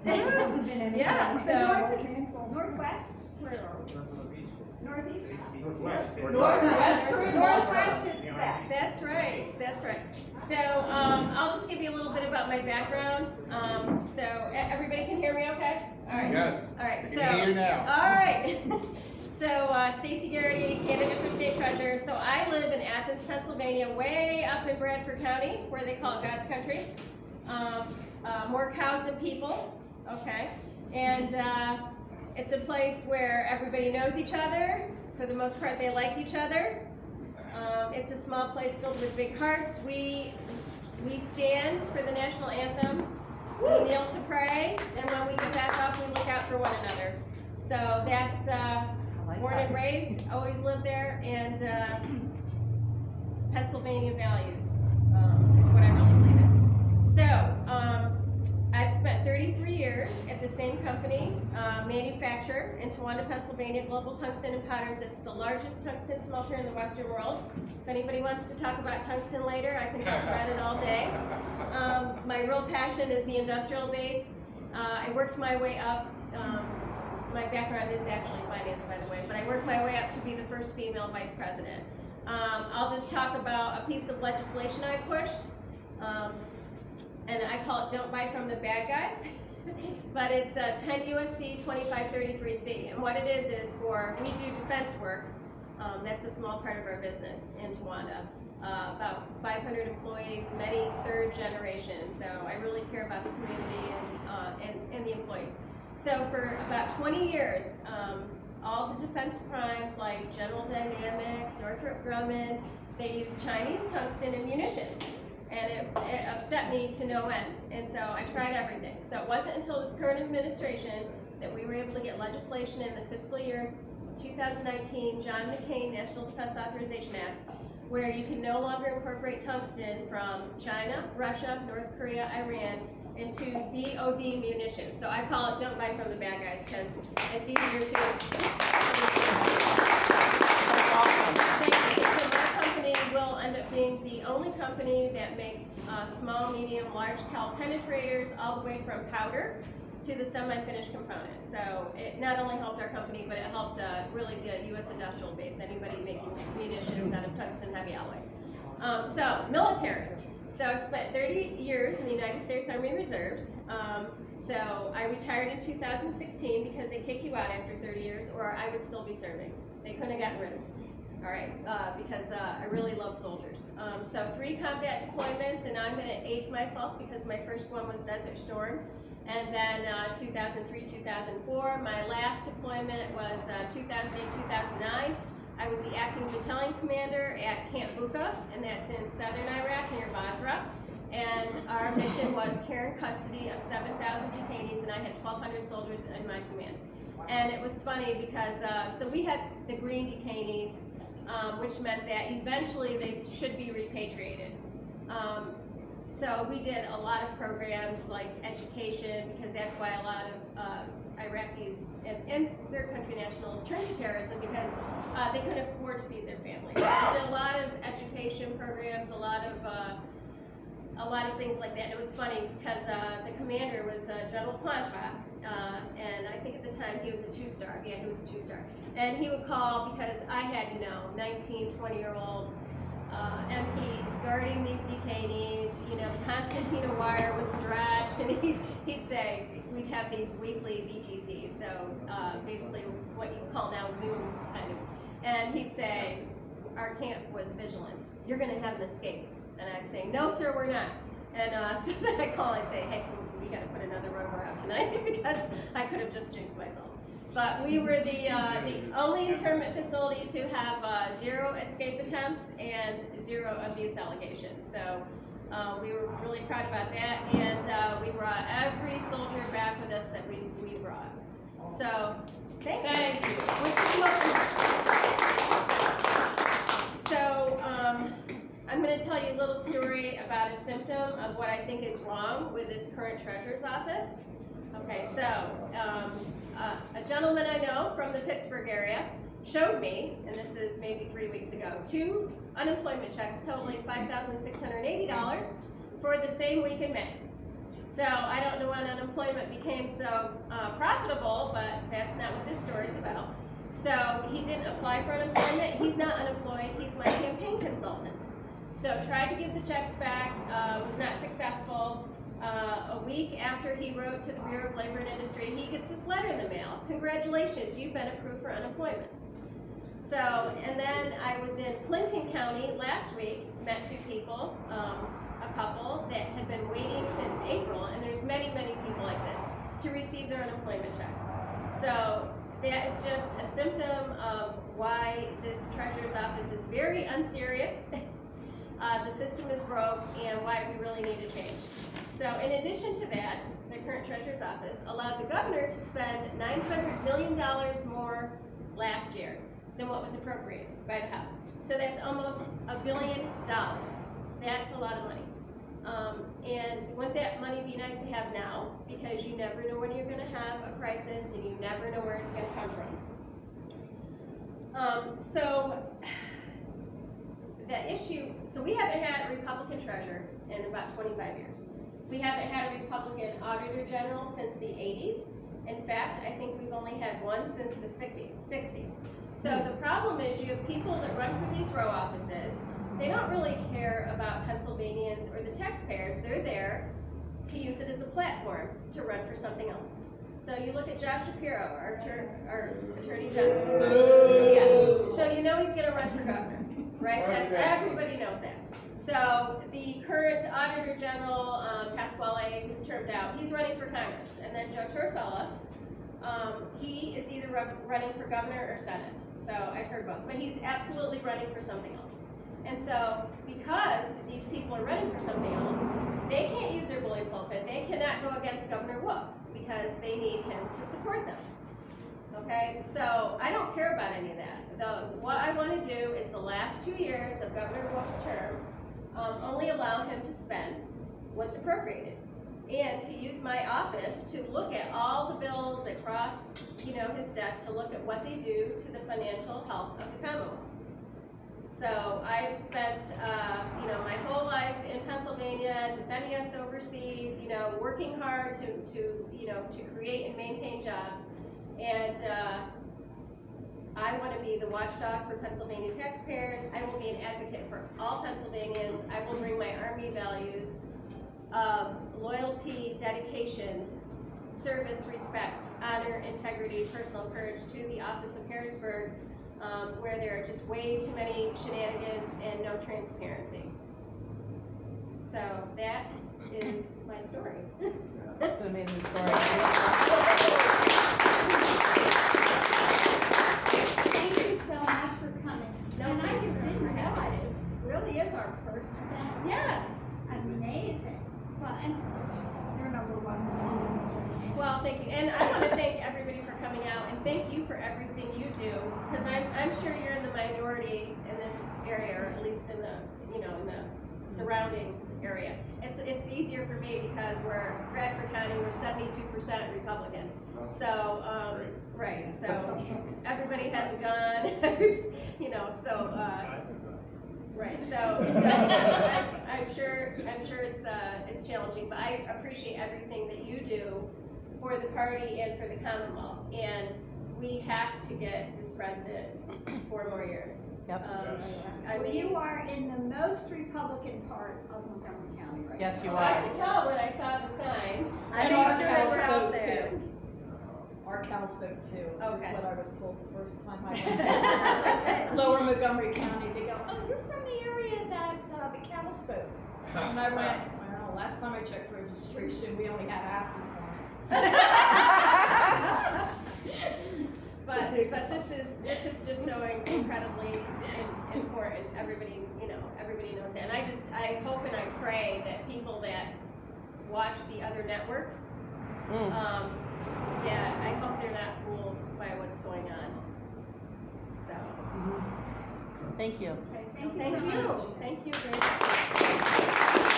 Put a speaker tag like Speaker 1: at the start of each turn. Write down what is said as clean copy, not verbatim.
Speaker 1: Yeah,
Speaker 2: The
Speaker 1: so.
Speaker 2: north is northwest, where are we? Northeast? Northwest is the best.
Speaker 1: That's right, that's right. So, I'll just give you a little bit about my background. So, everybody can hear me okay? All right.
Speaker 3: Yes.
Speaker 1: All right,
Speaker 3: I
Speaker 1: so.
Speaker 3: can hear you now.
Speaker 1: All right. So, Stacy Garrity, candidate for state treasurer. So, I live in Athens, Pennsylvania, way up in Bradford County, where they call it God's country. More cows than people, okay? And it's a place where everybody knows each other. For the most part, they like each other. It's a small place filled with big hearts. We stand for the national anthem. We kneel to pray, and when we get back up, we look out for one another. So that's born and raised, always lived there, and Pennsylvania values is what I really believe in. So I've spent 33 years at the same company, manufacturer in Towanda, Pennsylvania, Global Tungsten and Powders. It's the largest tungsten smelter in the Western world. If anybody wants to talk about tungsten later, I can talk about it all day. My real passion is the industrial base. I worked my way up. My background is actually finance, by the way, but I worked my way up to be the first female vice president. I'll just talk about a piece of legislation I pushed. And I call it Don't Buy from the Bad Guys, but it's 10 U.S.C. 2533C. And what it is for, we do defense work. That's a small part of our business in Towanda. About 500 employees, many third generation. So I really care about the community and the employees. So for about 20 years, all the defense primes like General Dynamics, Northrop Grumman, they use Chinese tungsten in munitions. And it upset me to no end. And so I tried everything. So it wasn't until this current administration that we were able to get legislation in the fiscal year 2019, John McCain National Defense Authorization Act, where you can no longer incorporate tungsten from China, Russia, North Korea, Iran into DOD munitions. So I call it Don't Buy from the Bad Guys because it's easier to. So my company will end up being the only company that makes small, medium, large cal penetrators all the way from powder to the semi-finished component. So it not only helped our company, but it helped really the U.S. industrial base, anybody making munitions out of tungsten heavy alloy. So military. So I spent 30 years in the United States Army Reserves. So I retired in 2016 because they kick you out after 30 years or I would still be serving. They couldn't have gotten rid of me. All right, because I really love soldiers. So 3 combat deployments, and I'm going to age myself because my first one was Desert Storm. And then 2003, 2004. My last deployment was 2008, 2009. I was the acting battalion commander at Camp Buka, and that's in southern Iraq near Basra. And our mission was care and custody of 7,000 detainees, and I had 1,200 soldiers in my command. And it was funny because, so we had the green detainees, which meant that eventually they should be repatriated. So we did a lot of programs like education, because that's why a lot of Iraqis and their country nationals turned to terrorism because they couldn't afford to feed their families. So we did a lot of education programs, a lot of things like that. And it was funny because the commander was General Plancha, and I think at the time he was a 2-star. Yeah, he was a 2-star. And he would call because I had, 19, 20-year-old MPs guarding these detainees. Constantina wire was stretched, and he'd say, we'd have these weekly VTCs, so basically what you call now Zoom kind of. And he'd say, our camp was vigilance. You're going to have an escape. And I'd say, no, sir, we're not. And so then I'd call and say, hey, we got to put another rover out tonight because I could have just jinxed myself. But we were the only internment facility to have 0 escape attempts and 0 abuse allegations. So we were really proud about that, and we brought every soldier back with us that we brought. So thank you. Which is most important. So I'm going to tell you a little story about a symptom of what I think is wrong with this current treasurer's office. Okay, so a gentleman I know from the Pittsburgh area showed me, and this is maybe 3 weeks ago, 2 unemployment checks totaling $5,680 for the same week in May. So I don't know when unemployment became so profitable, but that's not what this story is about. So he didn't apply for unemployment. He's not unemployed. He's my campaign consultant. So tried to give the checks back, was not successful. A week after he wrote to the Bureau of Labor and Industry, he gets this letter in the mail. Congratulations, you've been approved for unemployment. So, and then I was in Clinton County last week, met two people, a couple that had been waiting since April, and there's many, many people like this, to receive their unemployment checks. So that is just a symptom of why this treasurer's office is very unserious. The system is broke, and why we really need a change. So in addition to that, the current treasurer's office allowed the governor to spend $900 million more last year than what was appropriated by the House. So that's almost $1 billion. That's a lot of money. And wouldn't that money be nice to have now? Because you never know when you're going to have a crisis, and you never know where it's going to come from. The issue, so we haven't had a Republican treasurer in about 25 years. We haven't had a Republican auditor general since the 80s. In fact, I think we've only had one since the 60s. So the problem is you have people that run for these row offices. They don't really care about Pennsylvanians or the taxpayers. They're there to use it as a platform to run for something else. So you look at Josh Shapiro, our Attorney General. Yes. So you know he's going to run for governor, right? Everybody knows that. So the current Auditor General, Pasquale, who's termed out, he's running for Congress. And then Joe Torrisella, he is either running for governor or Senate. So I've heard both, but he's absolutely running for something else. And so because these people are running for something else, they can't use their bully pulpit. They cannot go against Governor Wolf because they need him to support them. Okay, so I don't care about any of that. What I want to do is the last 2 years of Governor Wolf's term, only allow him to spend what's appropriated, and to use my office to look at all the bills that cross, his desk, to look at what they do to the financial health of the Commonwealth. So I've spent, my whole life in Pennsylvania defending us overseas, working hard to create and maintain jobs, and I want to be the watchdog for Pennsylvania taxpayers. I will be an advocate for all Pennsylvanians. I will bring my Army values of loyalty, dedication, service, respect, honor, integrity, personal courage to the office of Harrisburg, where there are just way too many shenanigans and no transparency. So that is my story.
Speaker 3: That's an amazing story.
Speaker 2: Thank you so much for coming.
Speaker 1: No,
Speaker 2: And I
Speaker 1: thank you for
Speaker 2: didn't
Speaker 1: having
Speaker 2: realize
Speaker 1: us.
Speaker 2: this really is our first event.
Speaker 1: Yes.
Speaker 2: Amazing. Well, and you're number one in this right.
Speaker 1: Well, thank you, and I want to thank everybody for coming out, and thank you for everything you do, because I'm sure you're in the minority in this area, or at least in the in the surrounding area. It's easier for me because we're Bradford County, we're 72% Republican, so right, so everybody has a gun, right, so I'm sure it's challenging, but I appreciate everything that you do for the party and for the Commonwealth, and we have to get this president 4 more years.
Speaker 3: Yep.
Speaker 2: Well, you are in the most Republican part of Montgomery County right
Speaker 3: Yes,
Speaker 2: now.
Speaker 3: you
Speaker 1: I
Speaker 3: are.
Speaker 1: could tell when I saw the signs.
Speaker 2: I
Speaker 4: And
Speaker 2: made
Speaker 4: our
Speaker 2: sure they
Speaker 4: cows
Speaker 2: were out
Speaker 4: vote
Speaker 2: there.
Speaker 4: too. Our cows vote too, is
Speaker 1: Okay.
Speaker 4: what I was told the first time I went to Lower Montgomery County. They go, oh, you're from the area that the cows vote. And I went, well, last time I checked registration, we only had asses on it.
Speaker 1: But this is just so incredibly important. Everybody knows that. And I hope and I pray that people that watch the other networks, I hope they're not fooled by what's going on. So.
Speaker 3: Thank you.
Speaker 2: Okay, thank you so much.
Speaker 1: Thank you very much.